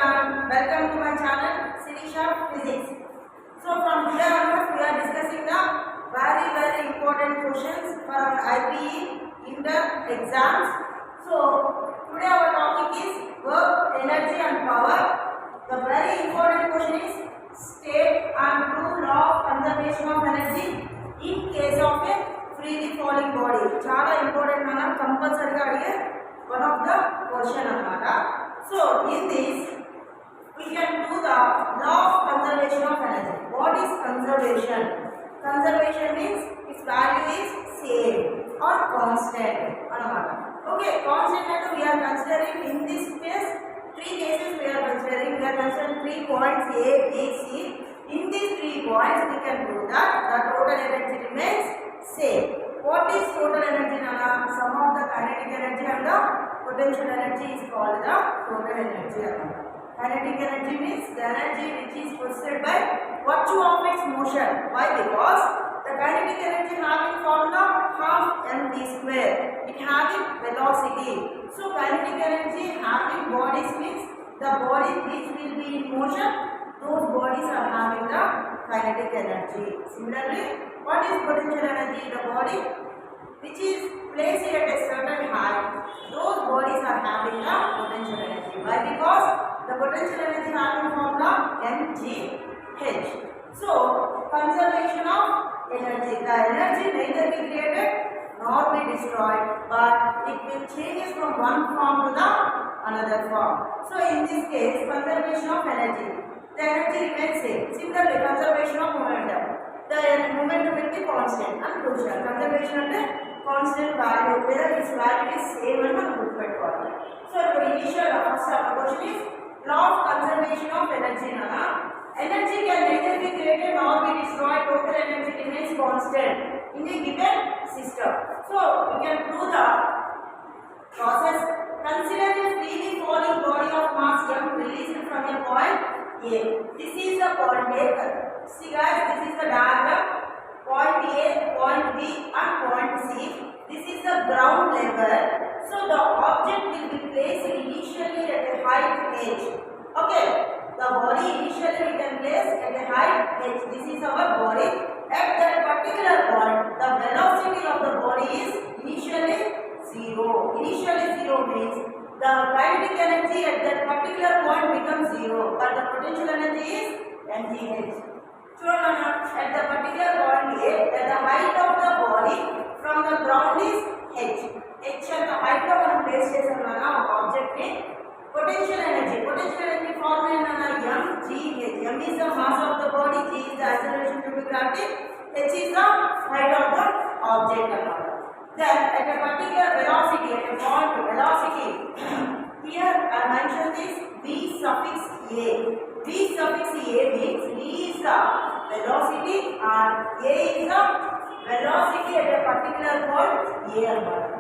everyone, welcome to my channel Sirisha Physics. So from today onwards we are discussing the very important questions for our IPE inter exams. So today our topic is work, energy and power. The very important question is state and prove law of conservation of energy in case of a freely falling body. Chala important mana compulsory ga adige one of the question anamata. So in this we can do the law of conservation of energy. What is conservation? Conservation means its value is same or constant anamata. Okay, constant ante we are considering in this case three cases we are considering. We are considering 3 points A, B, C. In these 3 points we can prove that the total energy remains same. What is total energy nana? Sum of the kinetic energy and the potential energy is called the total energy. Kinetic energy means the energy which is possessed by virtue of its motion. Why? Because the kinetic energy having formula half mv square. It having velocity. So kinetic energy having bodies means the body which will be in motion, those bodies are having the kinetic energy. Similarly, what is potential energy? The body which is placed at a certain height, those bodies are having the potential energy. Why? Because the potential energy having formula mgh. So conservation of energy. The energy neither be created nor be destroyed, but it will change from one form to the another form. So in this case, conservation of energy, the energy remains same. Similarly, conservation of momentum, the momentum will be constant and crucial. Conservation and constant value, whether its value is same and not. So the initial first question is law of conservation of energy. Energy can neither be created nor be destroyed. Total energy remains constant in a given system. So we can prove the process. Consider a freely falling body of mass m released from a point A. This is the point A. See guys, this is the diagram. Point A, point B and point C. This is the ground level. So the object will be placed initially at a height h. Okay, the body initially we can place at a height h. This is our body. At that particular point, the velocity of the body is initially 0. Initially 0 means the kinetic energy at that particular point becomes 0, but the potential energy is mgh. So at the particular point A, at the height of the body from the ground is h. H at the height of one place chesana object in potential energy. Potential energy formula mgh. M is the mass of the body, g is the acceleration due to gravity, h is the height of the object. Then at a particular velocity, at a point velocity, here I mentioned this v suffix a. V suffix a means v is the velocity and a is the velocity at a particular point a.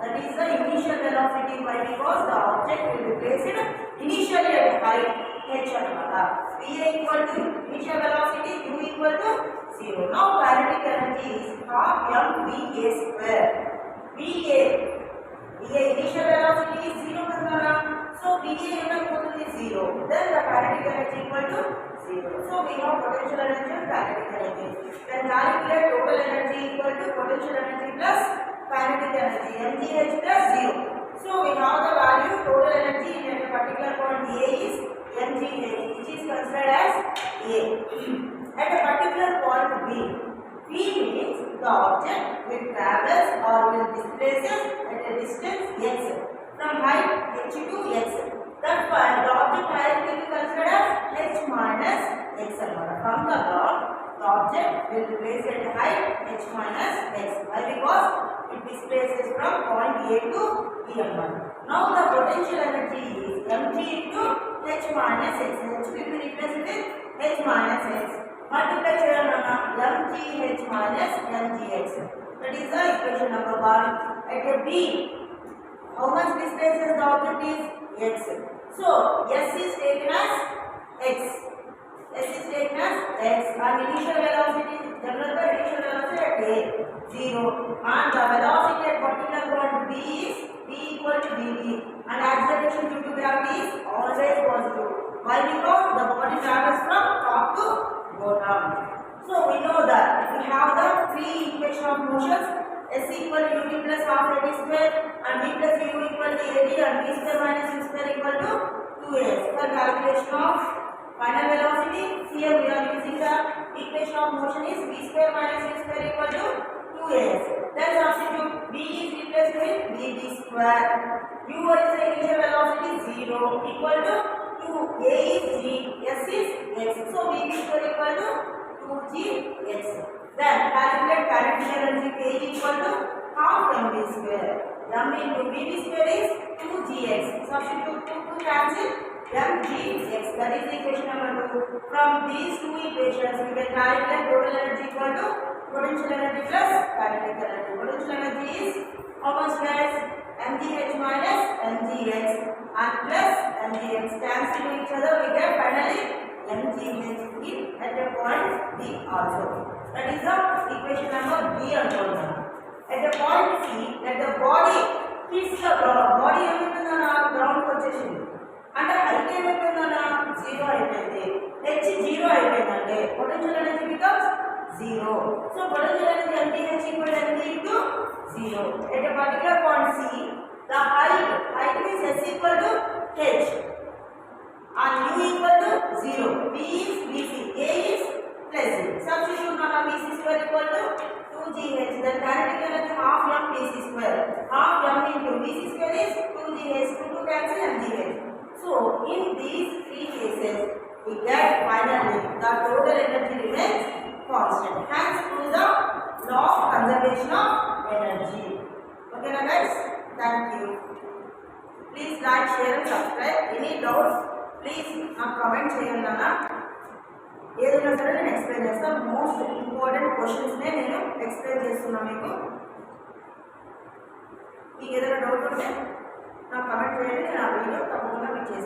That is the initial velocity. Why? Because the object will be placed initially at a height h. V equal to initial velocity, u equal to 0. Now kinetic energy is half mv a square. VA initial velocity is 0 kasana. So VA equal to 0. Then the kinetic energy equal to 0. So we have potential energy and kinetic energy. Then calculate total energy equal to potential energy plus kinetic energy, mgh plus 0. So we have the value total energy in a particular point A is mgh, which is considered as A. At a particular point B, P means the object will traverse or will displace at a distance x from height h to x. That's why the object height will be considered as h minus x. From the ground, the object will be placed at a height h minus x. Why? Because it displaces from point A to B. Now the potential energy is mg into h minus x. H will be replaced with h minus x. Multiply mgh minus mgx. That is the equation number 1. At a B, how much displaces the object is x. So s is taken as x. S is taken as x and initial velocity, general initial velocity at A 0 and the velocity at particular point B is v equal to dv and acceleration due to gravity is always positive. Why? Because the body travels from top to bottom. So we know that we have the three equation of motions: s equal to ut plus half at square, and v plus u equal to ad, and v square minus u square equal to 2as. For calculation of final velocity, here we are using the equation of motion is v square minus u square equal to 2as. Then substitute v is replaced with vv square. U is the initial velocity 0 equal to 2. A is g, s is x. So vv square equal to 2gx. Then calculate kinetic energy K equal to half mv square. M into vv square is 2gx. Substitute 2 to cancel mgx. That is equation number 2. From these two equations, we can calculate total energy equal to potential energy plus kinetic energy. Potential energy is how much, guys? mgh minus mgx and plus mgx cancel to each other. We get finally mgh at a point B also. That is the equation number B. At the point C, that the body hits the ground. Body ఏమైపోతుందన్న ground వచ్చేసింది అంటే height ఏమైపోయిందన్న 0 అయిపోయింది. h 0 అయిపోయిందంటే potential energy becomes 0. So potential energy mgh equal to mg into 0. At a particular point C, the height means s equal to h and u equal to 0. V is vc, a is plus z. Substitute on vc square equal to 2gh. Then kinetic energy half m vc square. Half m into vc square is 2gh. 2 cancel mgh. So in these three cases, we get finally the total energy remains constant. Hence through the law of conservation of energy. Okay na guys? Thank you. Please like, share and subscribe. Any doubts, please comment చేయండి అన్న. ఏదైనా సరే నేను explain చేస్తాను. Most important క్వశ్చన్స్నే నేను explain చేస్తున్నాను మీకు. మీకు ఏదైనా డౌట్ ఉంటే నాకు కమెంట్ చేయండి. నేను ఆ వీడియో తప్పకుండా మీకు చేస్తాను.